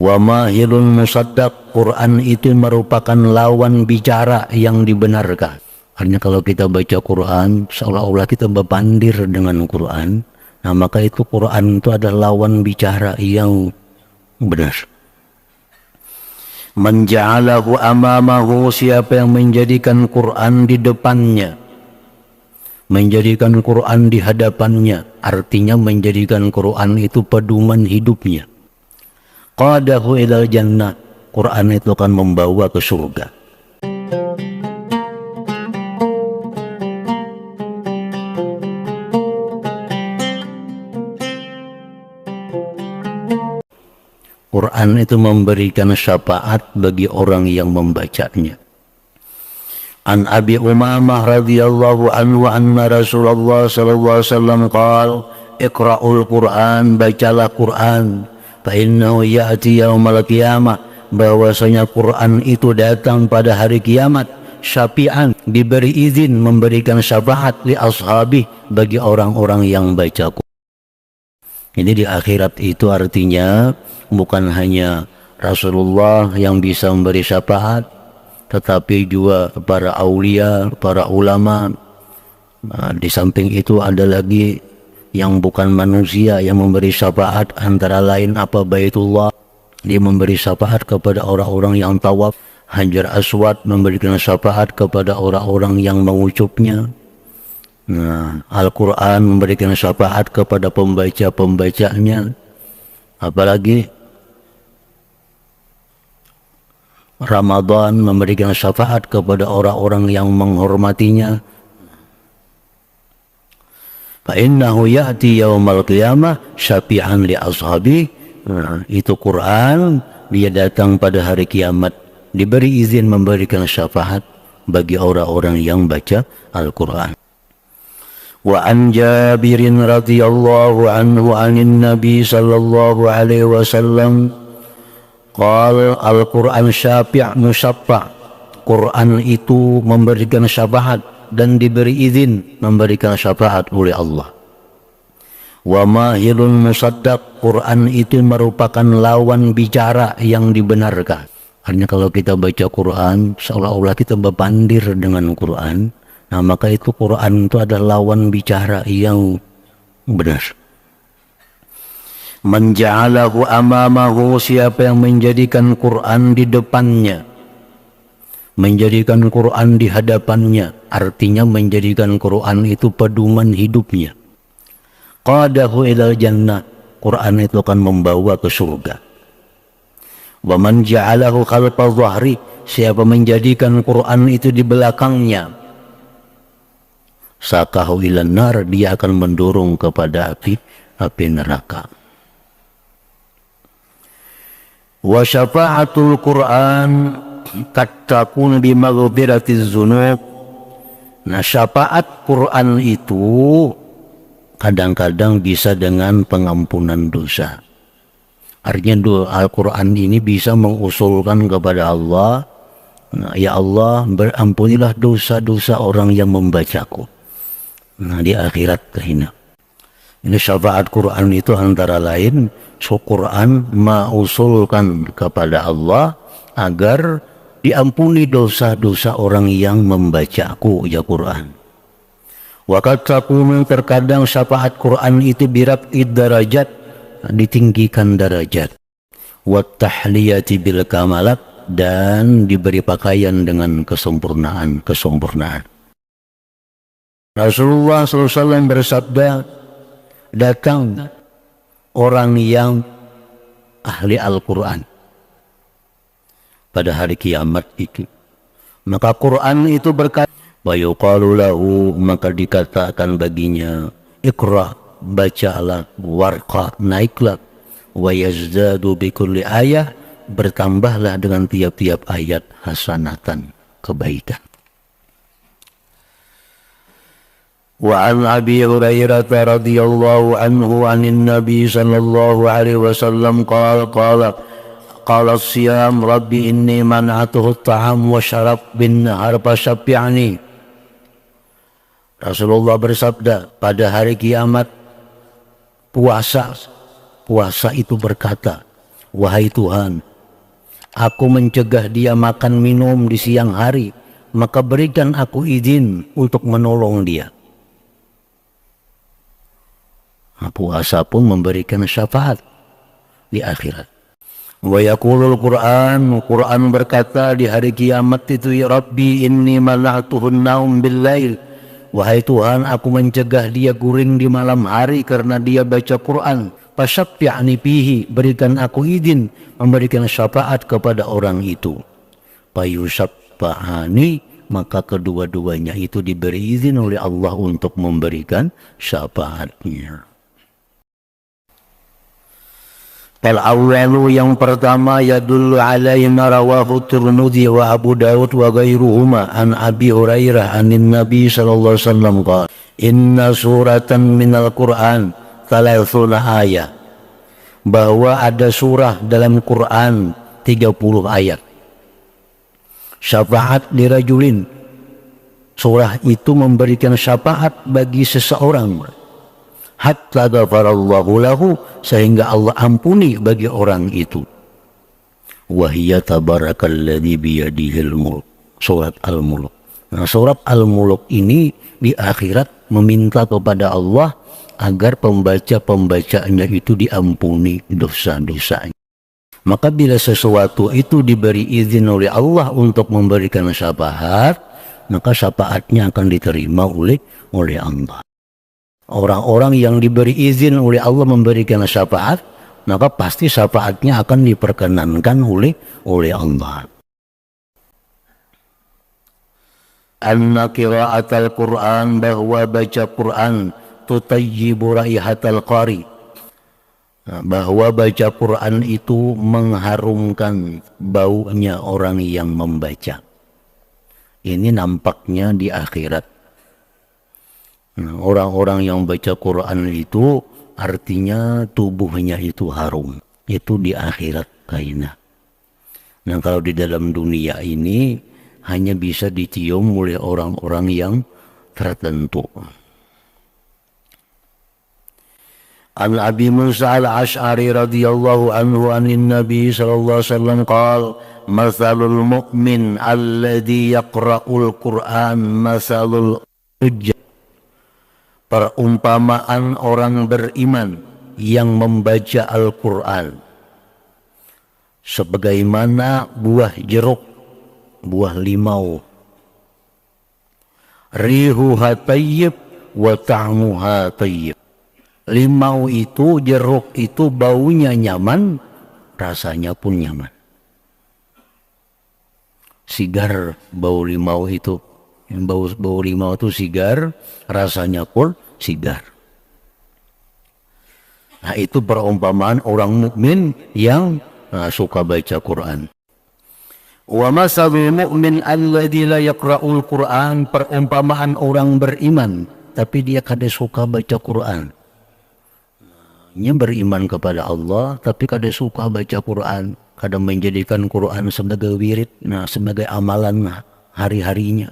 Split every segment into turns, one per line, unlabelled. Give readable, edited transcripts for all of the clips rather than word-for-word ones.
Wa mahilun musaddaq, Quran itu merupakan lawan bicara yang dibenarkan. Artinya kalau kita baca Quran seolah-olah kita berbandir dengan Quran, nah maka itu Quran itu adalah lawan bicara yang benar. Man ja'alahu amamahu, siapa yang menjadikan Quran di depannya, menjadikan Quran di hadapannya, artinya menjadikan Quran itu pedoman hidupnya. Qadahu ilal jannah, Quran itu akan membawa ke surga. Quran itu memberikan syafaat bagi orang yang membacanya. An Abi Umamah radhiyallahu anhu anna Rasulullah sallallahu alaihi wasallam qala iqra'ul Quran, bacalah Quran, fa innahu ya'ti yaumal qiyamah, bahwasanya Quran itu datang pada hari kiamat, syafi'an, diberi izin memberikan syafaat li ashabi, bagi orang-orang yang baca Quran. Ini di akhirat itu artinya bukan hanya Rasulullah yang bisa memberi syafaat, tetapi juga para aulia, para ulama. Di samping itu ada lagi yang bukan manusia yang memberi syafaat, antara lain apa Baitullah, dia memberi syafaat kepada orang-orang yang tawaf. Hajar Aswad memberikan syafaat kepada orang-orang yang mengucupnya. Nah, Al-Quran memberikan syafaat kepada pembaca-pembacanya. Apalagi Ramadan memberikan syafaat kepada orang-orang yang menghormatinya. Fa innahu ya'ti yaumal qiyamah syafi'an li ashabi. Nah, itu Quran, dia datang pada hari kiamat, diberi izin memberikan syafaat bagi orang-orang yang baca Al-Quran. Wa an Jabirin radhiyallahu anhu anin Nabi sallallahu alaihi wasallam qala al-Quran syafi' musaffa', Quran itu memberikan syafaat dan diberi izin memberikan syafaat oleh Allah. Wa mahilun musaddaq, Quran itu merupakan lawan bicara yang dibenarkan. Artinya kalau kita baca Quran seolah-olah kita berbandir dengan Quran, nah maka itu Quran itu adalah lawan bicara yang benar. Man ja'alahu amamahu, siapa yang menjadikan Quran di depannya, menjadikan Quran di hadapannya, artinya menjadikan Quran itu pedoman hidupnya. Qadahu ilal jannah, Quran itu akan membawa ke surga. Wa man ja'alahu khalfa dhahri, siapa menjadikan Quran itu di belakangnya, sakahu ilan nar, dia akan mendorong kepada api neraka. Wa syafa'atul Quran kattakun bi maghfiratiz dzunub. Nah, syafaat Quran itu kadang-kadang bisa dengan pengampunan dosa. Artinya Al-Quran ini bisa mengusulkan kepada Allah, nah, ya Allah, berampunilah dosa-dosa orang yang membacaku. Nah, di akhirat kehina. Ini syafaat Quran itu antara lain, Quran mengusulkan kepada Allah agar diampuni dosa-dosa orang yang membacaku, ya Quran. Waqad takunu, terkadang syafaat Quran itu biraf'id darajat, ditinggikan derajat, wa tahliyati bil kamalat, dan diberi pakaian dengan kesempurnaan. Rasulullah SAW bersabda, datang orang yang ahli Al-Quran pada hari kiamat itu, maka Quran itu berkata, wa yuqalu lahu, maka dikatakan baginya, iqra, bacalah, warqa, naiklah, wa yazdadu bi kulli ayah, bertambahlah dengan tiap-tiap ayat hasanatan, kebaikan. Wa an Abi Hurairah radhiyallahu anhu anin Nabi sallallahu alaihi wasallam qala siyam rabbi inni man'atuhu at-ta'am wa syarab bin nahar fasyafi'ni. Rasulullah bersabda, pada hari kiamat puasa itu berkata, Wahai Tuhan, aku mencegah dia makan minum di siang hari, maka berikan aku izin untuk menolong dia. Puasa pun memberikan syafaat di akhirat. Wa yaqulul Quran berkata di hari kiamat itu, ya Rabbi inni mana'tuhun naum bil lail. Wahai Tuhan, aku mencegah dia guring di malam hari karena dia baca Quran. Fasyaffi'ni fihi, berikan aku izin memberikan syafaat kepada orang itu. Fayusyaffa'ani, maka kedua-duanya itu diberi izin oleh Allah untuk memberikan syafaatnya. Al-awwalu, yang pertama, yadullu alaihi ma rawahu Tirmidzi wa Abu Dawud wa ghairuhuma an Abi Hurairah anin Nabi sallallahu alaihi wasallam qala inna suratan minal Qur'an thalathuna ayat, bahwa ada surah dalam Quran 30 ayat. Syafaat lirajulin, surah itu memberikan syafaat bagi seseorang, hatta ghafarallahu lahu, sehingga Allah ampuni bagi orang itu. Wahiyya tabarakalladzi biyadihil mulk, surat Al-Mulk. Nah, surat Al-Mulk ini di akhirat meminta kepada Allah agar pembaca-pembacanya itu diampuni dosa-dosanya. Maka bila sesuatu itu diberi izin oleh Allah untuk memberikan syafaat, maka syafaatnya akan diterima oleh Allah. Orang-orang yang diberi izin oleh Allah memberikan syafaat, maka pasti syafaatnya akan diperkenankan oleh Allah. Anna qira'atal Qur'an, bahwa baca Quran tutayyibu raihatal qari, bahwa baca Quran itu mengharumkan baunya orang yang membaca. Ini nampaknya di akhirat. Orang-orang yang baca Quran itu artinya tubuhnya itu harum, itu di akhirat kainah. Nah, kalau di dalam dunia ini hanya bisa dicium oleh orang-orang yang tertentu. An Abi Musa al-Ash'ari radhiyallahu anhu anin Nabi sallallahu alaihi wasallam qala mathalul mu'min alladhi yaqra'ul Qur'an mathalul hujjah, perumpamaan orang beriman yang membaca Al-Quran sebagaimana buah jeruk, buah limau, rihuha tayyib wa ta'muha tayyib. Limau itu, jeruk itu baunya nyaman, rasanya pun nyaman. Sigar bau limau itu. Bau limau itu sigar, rasanya pun sigar. Nah, itu perumpamaan orang mukmin yang suka baca Quran. Wa masalul mu'min alladzi la yaqra'ul Quran, perumpamaan orang beriman tapi dia kada suka baca Quran. Dia beriman kepada Allah tapi kada suka baca Quran, kada menjadikan Quran sebagai wirid, sebagai amalan hari-harinya.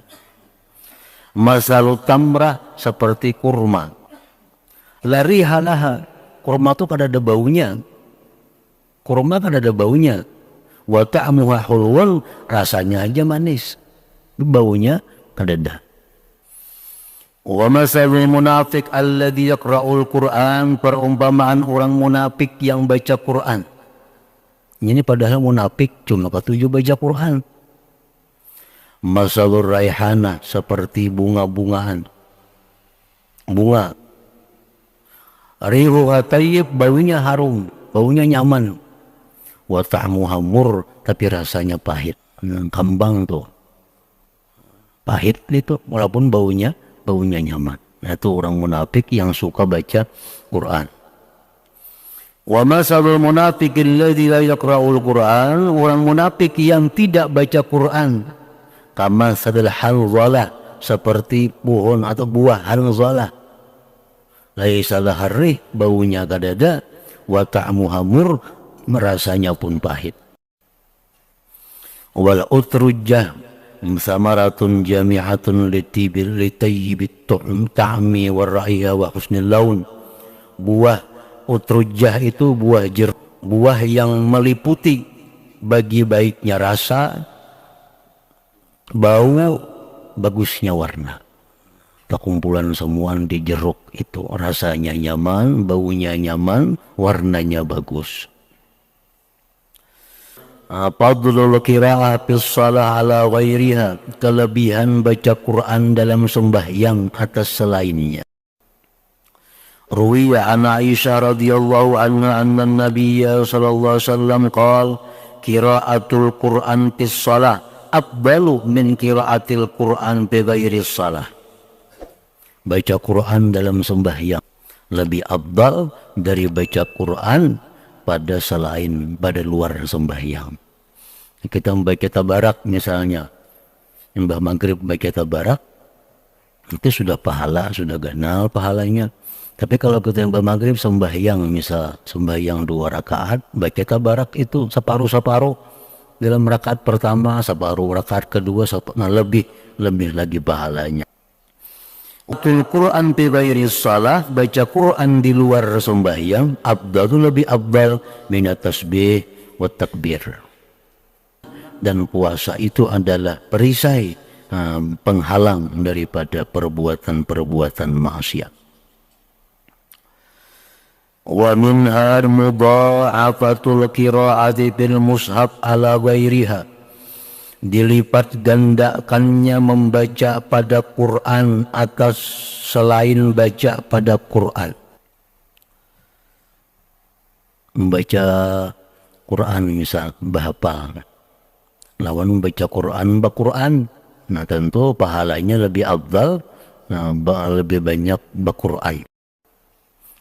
Masalu tamrah, seperti kurma. Lari halaha, kurma itu kada ada baunya. Kurma kada ada baunya. Wa ta'muha hulwal, rasanya aja manis, baunya kada ada. Wa masalul munafik alladhi yaqra'ul Qur'an, perumpamaan orang munafik yang baca Quran. Ini padahal munafik cuma ketujuh baca Quran. Masalur raihana, seperti bunga-bungaan, bunga. Rihuha tayyib, baunya harum, baunya nyaman. Wa ta'muha mur, tapi rasanya pahit. Kembang tuh pahit itu walaupun baunya nyaman. Nah, itu orang munafik yang suka baca Quran. Wa masalul munafiqil ladzi la yaqra'ul Quran, orang munafik yang tidak baca Quran, kama sadal hanzalah, seperti pohon atau buah hanzalah. Laisa laharrih, baunya kada ada, wa ta'muha mur, rasanya pun pahit. Wal utrujah samaratun jami'atun litayyibit ta'mi war ra'ya wa husnil laun. Buah utrujah itu buah jeruk buah yang meliputi bagi baiknya rasa, bau, bagusnya warna. Kumpulan semua di jeruk itu rasanya nyaman, baunya nyaman, warnanya bagus. Fadlul qiraah fis shalah ala ghairiha, kelebihan baca Quran dalam sembahyang atas selainnya. Ruwiya an Aisyah radhiyallahu anha anna an-nabiyya sallallahu alaihi wasallam qala qiraatul Quran fis shalah afdalu min qiraatil Quran bi ghairi shalah. Baca Quran dalam sembahyang lebih afdal dari baca Quran pada luar sembahyang. Kita membaca tabarak misalnya, Mbah Maghrib baca tabarak, itu sudah pahala, sudah ganal pahalanya. Tapi kalau kita Mbah Maghrib sembahyang, misal sembahyang 2 rakaat, baca tabarak itu separuh-separuh. Dalam rakaat pertama, separuh rakaat kedua, lebih lagi pahalanya. Quran fi ghairi shalah, baca Quran di luar sembahyang afdalu, lebih afdal minat tasbih wa takbir. Dan puasa itu adalah perisai penghalang daripada perbuatan maksiat. Wa minha mudha'afatul qira'ati bil mushaf ala ghairiha, dilipat gandakannya membaca pada Quran atas selain baca pada Quran. Membaca Quran misal bahapal, lawan membaca Quran, nah tentu pahalanya lebih afdal, lebih banyak Quran.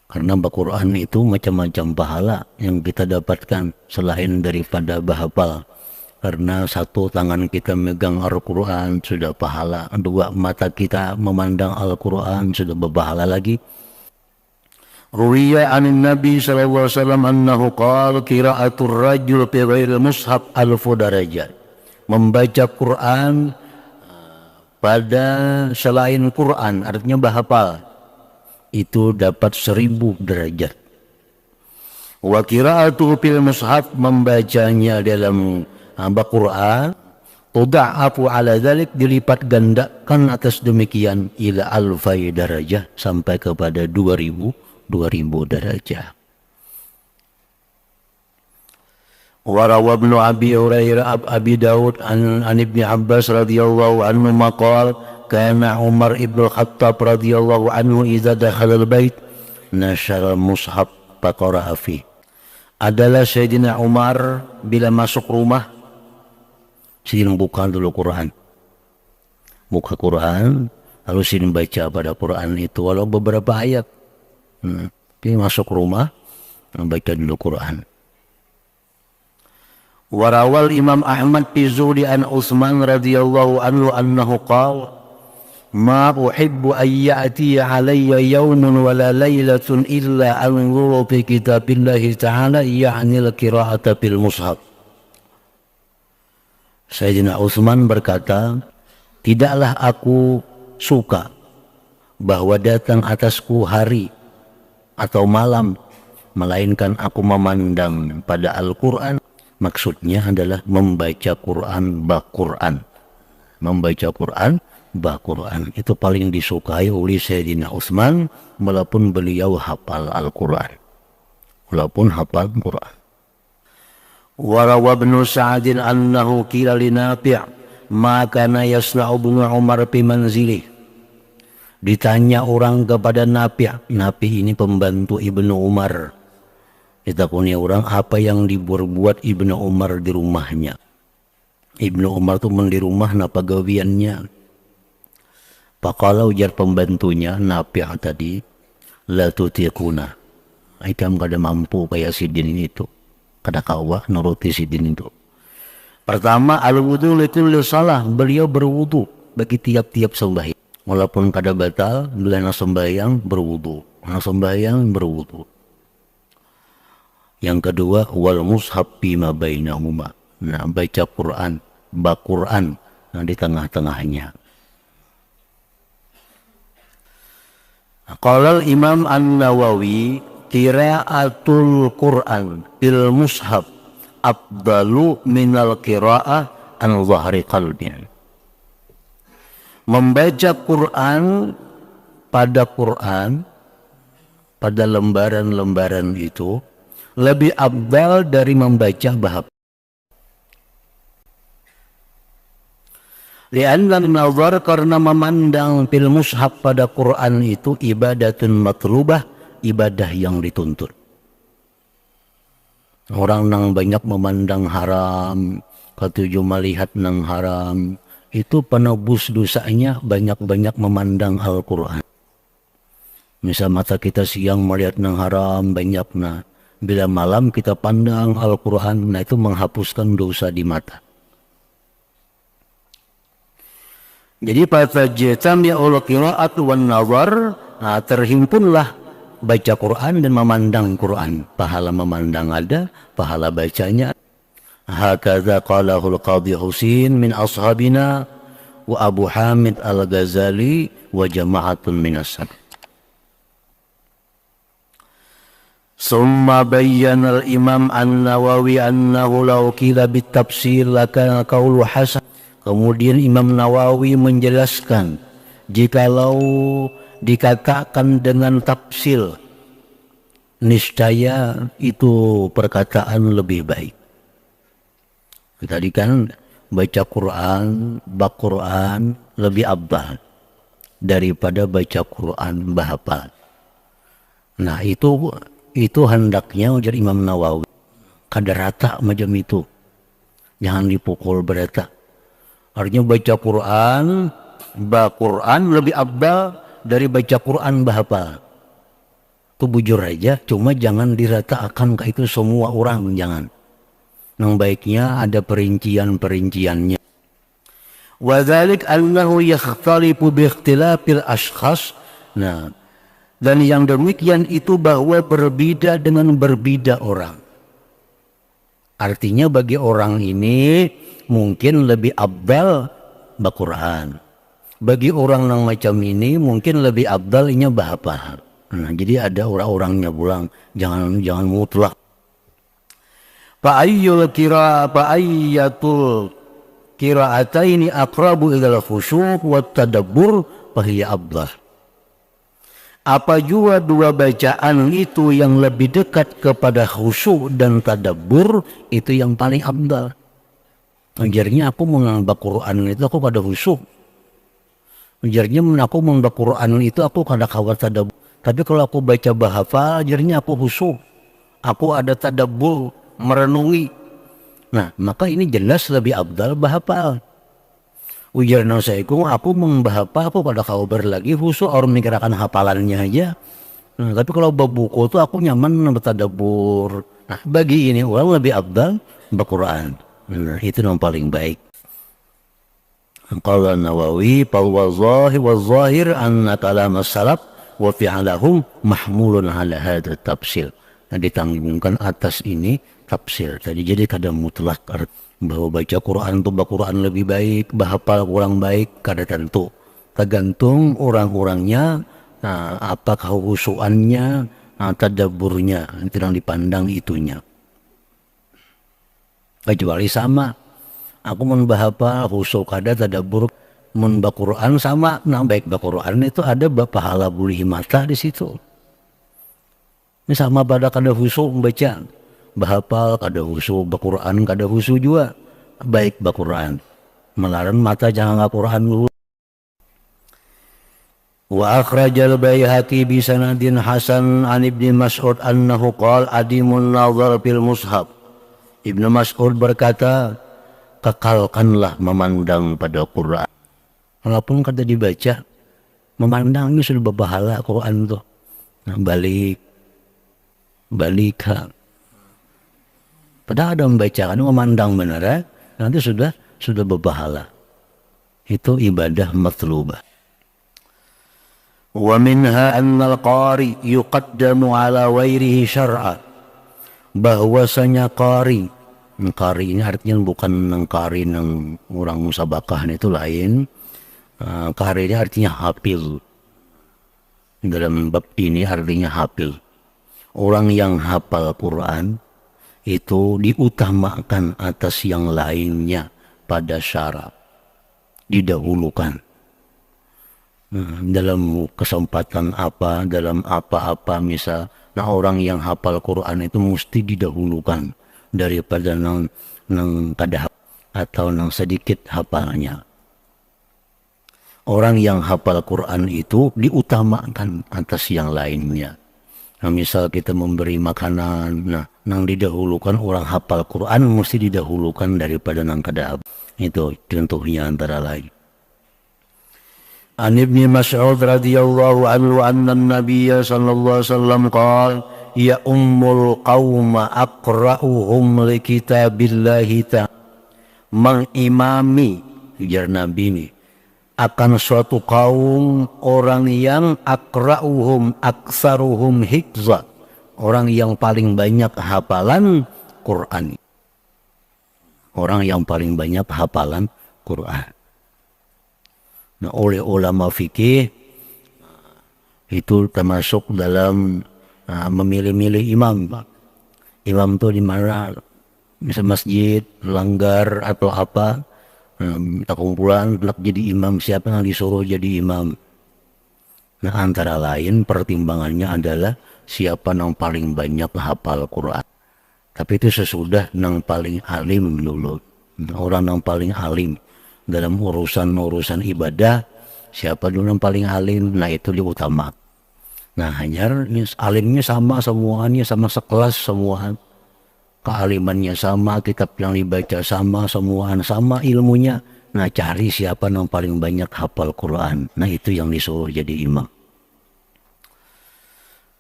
Karena Quran itu macam-macam pahala yang kita dapatkan selain daripada bahapal. Karena satu tangan kita megang Al-Quran sudah pahala, 2 mata kita memandang Al-Quran sudah berpahala lagi. Ruwiya anin Nabi sallallahu alaihi wasallam annahu qala qira'atul rajul fi ghairil mushaf alfu darajat. Membaca Quran pada selain Quran, artinya bahapal, itu dapat 1000 derajat. Wa qira'atu fil mushaf, membacanya dalam Quran tudha'afu ala dzalik, dilipat gandakan atas demikian ila alfai darajah, sampai kepada 2000 derajah. Wa rawa ibnu Abi Hurairah Abi Daud an Ibnu Abbas radhiyallahu anhu maqal kana Umar ibn Khattab radhiyallahu anhu idza dakhala al-bait nashara al-mushaf faqara'a fi. Adalah Sayyidina Umar bila masuk rumah, sidin buka dulu Quran, buka Quran, lalu sidin baca pada Quran itu walau beberapa ayat. Tapi masuk rumah baca dulu Quran. Warawal Imam Ahmad fi Zuhdi an Utsman radhiyallahu anhu annahu qala ma uhibbu an ya'ti alayya yawmun wala laylatun illa anzuru fi kitabillahi ta'ala ya'ni al-qira'ata fil mushaf. Sayyidina Utsman berkata, tidaklah aku suka bahwa datang atasku hari atau malam, melainkan aku memandang pada Al-Quran. Maksudnya adalah membaca Quran bak Quran. Membaca Quran bak Quran. Itu paling disukai oleh Sayyidina Utsman, walaupun beliau hafal Al-Quran. Walaupun hafal Quran. Warawa ibnu Sa'adin annahu qila li Nafi' ma kana yasna'u ibnu Umar fi manzilih. Ditanya orang kepada Nafi'. Nafi' ini pembantu Ibnu Umar. Ditakuni orang apa yang dibuat Ibnu Umar di rumahnya. Ibnu Umar itu di rumah napa gawiannya. Pakala ujar pembantunya Nafi' tadi, la tutiquna. Ikam kada mampu kayak sidin itu. Kada kawah nuruti sidin itu. Pertama, al-wudu likulli salah, beliau berwudu bagi tiap-tiap sembahyang. Walaupun kada batal, bila sembahyang berwudu. Sembahyang berwudu. Yang kedua, wal mushaf bima bainahuma. Nah, baca Quran, bak Quran di tengah-tengahnya. Qala Imam An-Nawawi qiraatul Qur'an bil mushaf afdalu minal qiraah an zahri qalbi. Membaca Quran pada lembaran-lembaran itu lebih afdal dari membaca bahasa. Lianna nazar, karena memandang fil mushaf pada Quran itu ibadatun matlubah, ibadah yang dituntut. Orang nang banyak memandang haram, ketujuh melihat nang haram, itu penebus dosanya banyak-banyak memandang Al-Quran. Misal mata kita siang melihat nang haram banyak, nah bila malam kita pandang Al-Quran, nah itu menghapuskan dosa di mata. Jadi fatajtami'ul qira'atu wan nazar, nah terhimpunlah baca Quran dan memandang Quran. Pahala memandang ada, pahala bacanya. Hakadha qalahul Qadhi Husin min ashabina wa Abu Hamid Al-Ghazali wa jama'atun minas salaf. Summa bayyana al-Imam An-Nawawi annahu law qila bit-tafsir lakana qawlu hasan. Kemudian Imam Nawawi menjelaskan, jikalau dikatakan dengan tafsir, niscaya itu perkataan lebih baik. Tadi kan baca Quran, Quran lebih afdal daripada baca Quran bahapal. Nah itu hendaknya ujar Imam Nawawi kada rata macam itu, jangan dipukul berata. Artinya baca Quran lebih afdal dari baca Quran bahapal. Itu bujur aja, cuma jangan diratakan ke itu semua orang, jangan. Yang baiknya ada perincian-perinciannya. Wa dzalik annahu yakhtalifu bi ikhtilafil ashkhas. Nah, dan yang demikian itu bahwa berbeda dengan berbeda orang. Artinya bagi orang ini mungkin lebih afdal Al-Quran. Bagi orang yang macam ini mungkin lebih afdal inya bahapa. Nah, jadi ada orang-orangnya pulang, jangan mutlak. Fa'ayyatul qira'ataini aqrabu ilal khusyuk wa tadabbur fahiya afdal. Apa juga dua bacaan itu yang lebih dekat kepada khusyuk dan tadabbur, itu yang paling afdal. Ujarnya aku mengambil Quran itu aku pada khusyuk. Ujarnya aku mengambil Quran itu aku kada kawat tadabbur. Tapi kalau aku baca bahasa, ujarnya aku khusyuk. Aku ada tadabbur, merenungi. Nah, maka ini jelas lebih afdal bahasa. Ujarnya aku membahapa aku pada kabar lagi khusyuk orang mikirkan hafalannya aja. Nah, tapi kalau buku itu aku nyaman bertadabbur. Nah, bagi ini orang lebih afdal Al-Quran. Nah, itu yang paling baik. Qala Nawawi wal-zahir anna kalam as-salaf wa fi'lahum mahmulun ala hadha tafsir. Nah, ditanggungkan atas ini tafsir. Jadi kada mutlak bahwa baca Quran itu Quran lebih baik, bahapal kurang baik, kada tentu. Tergantung orang-orangnya, nah, apa kehusuannya, nah, tadabburnya, itu yang dipandang itunya. Kecuali sama, aku membahapa khusyuk kada tadabbur, membaca Quran sama, nah baik baca Quran itu ada pahala bulih mata di situ. Ini sama pada kada khusyuk membaca. Bahapal kada khusyuk, Quran kada khusyuk juga, baik Quran. Melarang mata jangan Quran dulu. Wa akhrajal Baihaqi bi sanadin hasan an Ibnu Mas'ud annahu qala adimul nazar fil mushaf. Ibnu Mas'ud berkata, kekalkanlah memandang pada Quran. Walaupun kada dibaca, memandang ini sudah berpahala Quran tuh. Nah, balik. Padahal ada membacakan, memandang benar, nanti sudah berpahala. Itu ibadah matlubah. Wa minha anna al-qari yuqaddamu ala wairihi syar'a. Bahwasanya qari ini artinya bukan qari yang orang musabakah, itu lain. Qari ini artinya hafil. Dalam bab ini artinya hafil. Orang yang hafal Quran itu diutamakan atas yang lainnya pada syarat, didahulukan. Dalam kesempatan apa, dalam apa-apa misal, nah orang yang hafal Quran itu mesti didahulukan daripada nang kada atau nang sedikit hafalnya. Orang yang hafal Quran itu diutamakan atas yang lainnya. Nah, misal kita memberi makanan, nah nang didahulukan orang hafal Quran mesti didahulukan daripada nang kada. Itu contohnya antara lain. An Ibni Mas'ud radhiyallahu anhu anna an-nabiy sallallahu alaihi wasallam qala ya ummul qauma aqra'uhum li kitabillahi ta'ala, mengimami ujar Nabi ini akan suatu kaum orang yang aqra'uhum aktsaruhum hifza, orang yang paling banyak hafalan Quran, orang yang paling banyak hafalan Quran. Nah, oleh ulama fikih itu termasuk dalam memilih-milih imam. Imam itu di mana, misal masjid, langgar atau apa, kita kumpulan nak jadi imam, siapa yang disuruh jadi imam. Nah, antara lain pertimbangannya adalah siapa yang paling banyak hafal Quran. Tapi itu sesudah yang paling alim dulu. Orang yang paling alim dalam urusan ibadah, siapa dulu yang paling alim, nah itu diutamakan. Nah, hanya alimnya sama semuanya, sama sekelas semua, kealimannya sama, kitab yang dibaca sama, semuaan sama ilmunya. Nah, cari siapa yang paling banyak hafal Quran. Nah, itu yang disuruh jadi imam.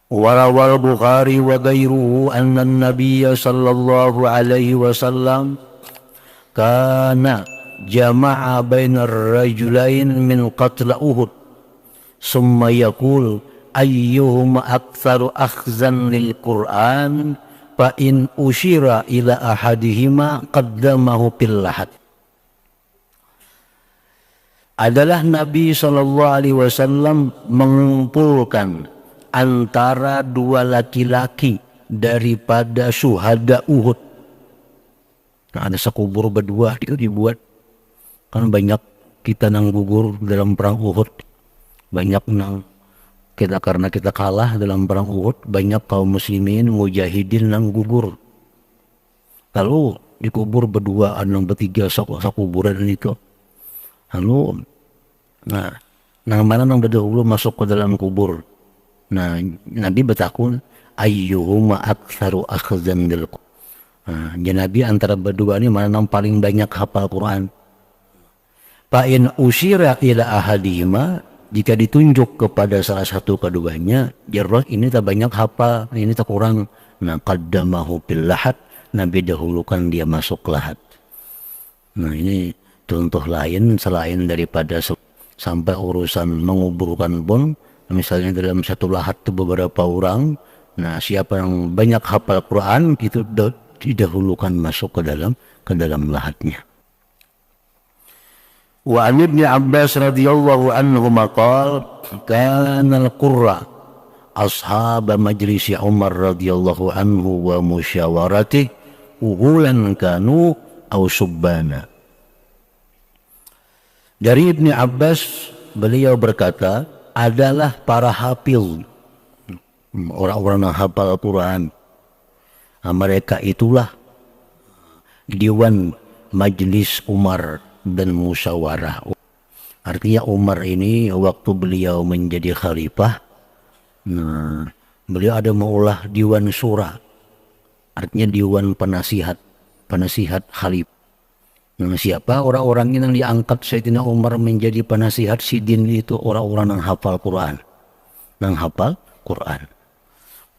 Warawal Bukhari wa ghairuhu anna an-nabiy sallallahu alaihi wasallam kana jama'a bainar rajulain min qatl Uhud summa yaqul ayyuhum aktsaru akhzan lil Qur'an fa in usyira ila ahadihima qaddamahu fil lahad. Adalah Nabi sallallahu alaihi wasallam mengumpulkan antara dua laki-laki daripada syuhada Uhud. Nah, ada sekubur berdua itu dibuat. Kan banyak kita nang gugur dalam perang Uhud, banyak nang kita karena kita kalah dalam perang Uhud, banyak kaum muslimin mujahidin nang gugur. Lalu dikubur berduaan nang bertiga sakuburan itu. Lalu nang mana nang berdahulu masuk ke dalam kubur. Nah, Nabi bertakun ayyuhuma aktsaru akhzan lil Qur'an. Nabi antara berdua ini mana yang paling banyak hafal Quran. Fa'in usyira ila ahadihima, jika ditunjuk kepada salah satu keduanya, jarrah ini tak banyak hafal, ini tak kurang. Nah, qaddamahu bil lahad, Nabi dahulukan dia masuk lahad. Nah, ini contoh lain selain daripada sampai urusan menguburkan pun, misalnya dalam satu lahad itu beberapa orang. Nah, siapa yang banyak hafal Quran itu didahulukan masuk ke dalam lahadnya. Wa an Ibni Abbas radhiyallahu anhu maqal kana al-qurra ashab majlis Umar radhiyallahu anhu wa musyawarati uhulan kanu aw subbana. Dari Ibni Abbas beliau berkata, adalah para hafil, orang-orang yang hafal Al-Quran. Mereka itulah Dewan Majlis Umar dan Musyawarah. Artinya Umar ini waktu beliau menjadi khalifah, beliau ada maulah Dewan Syura, artinya Dewan penasihat khalifah. Siapa orang-orang yang diangkat Sayyidina Umar menjadi penasihat sidin itu orang-orang yang hafal Quran,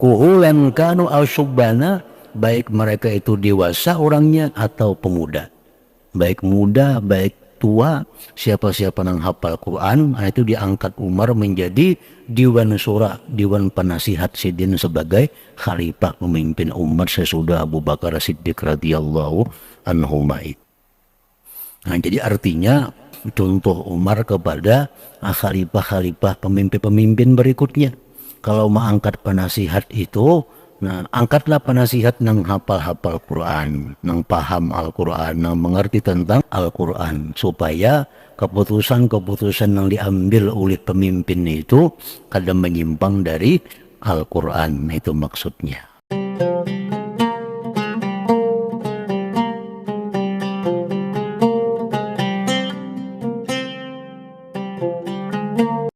Kuhulan kanu asyubbana, baik mereka itu dewasa orangnya atau pemuda, baik muda, baik tua, siapa-siapa yang hafal Quran, itu diangkat Umar menjadi Dewan Syura, Dewan penasihat sidin sebagai khalifah memimpin umat sesudah Abu Bakar Siddiq radhiyallahu anhu. Nah, jadi artinya contoh Umar kepada khalifah-khalifah pemimpin-pemimpin berikutnya. Kalau mengangkat penasihat itu Nah, angkatlah penasihat ng hafal-hafal Quran, ng paham Al-Quran, ng mengerti tentang Al-Quran, supaya keputusan-keputusan yang diambil oleh pemimpin itu kada menyimpang dari Al-Quran, itu maksudnya.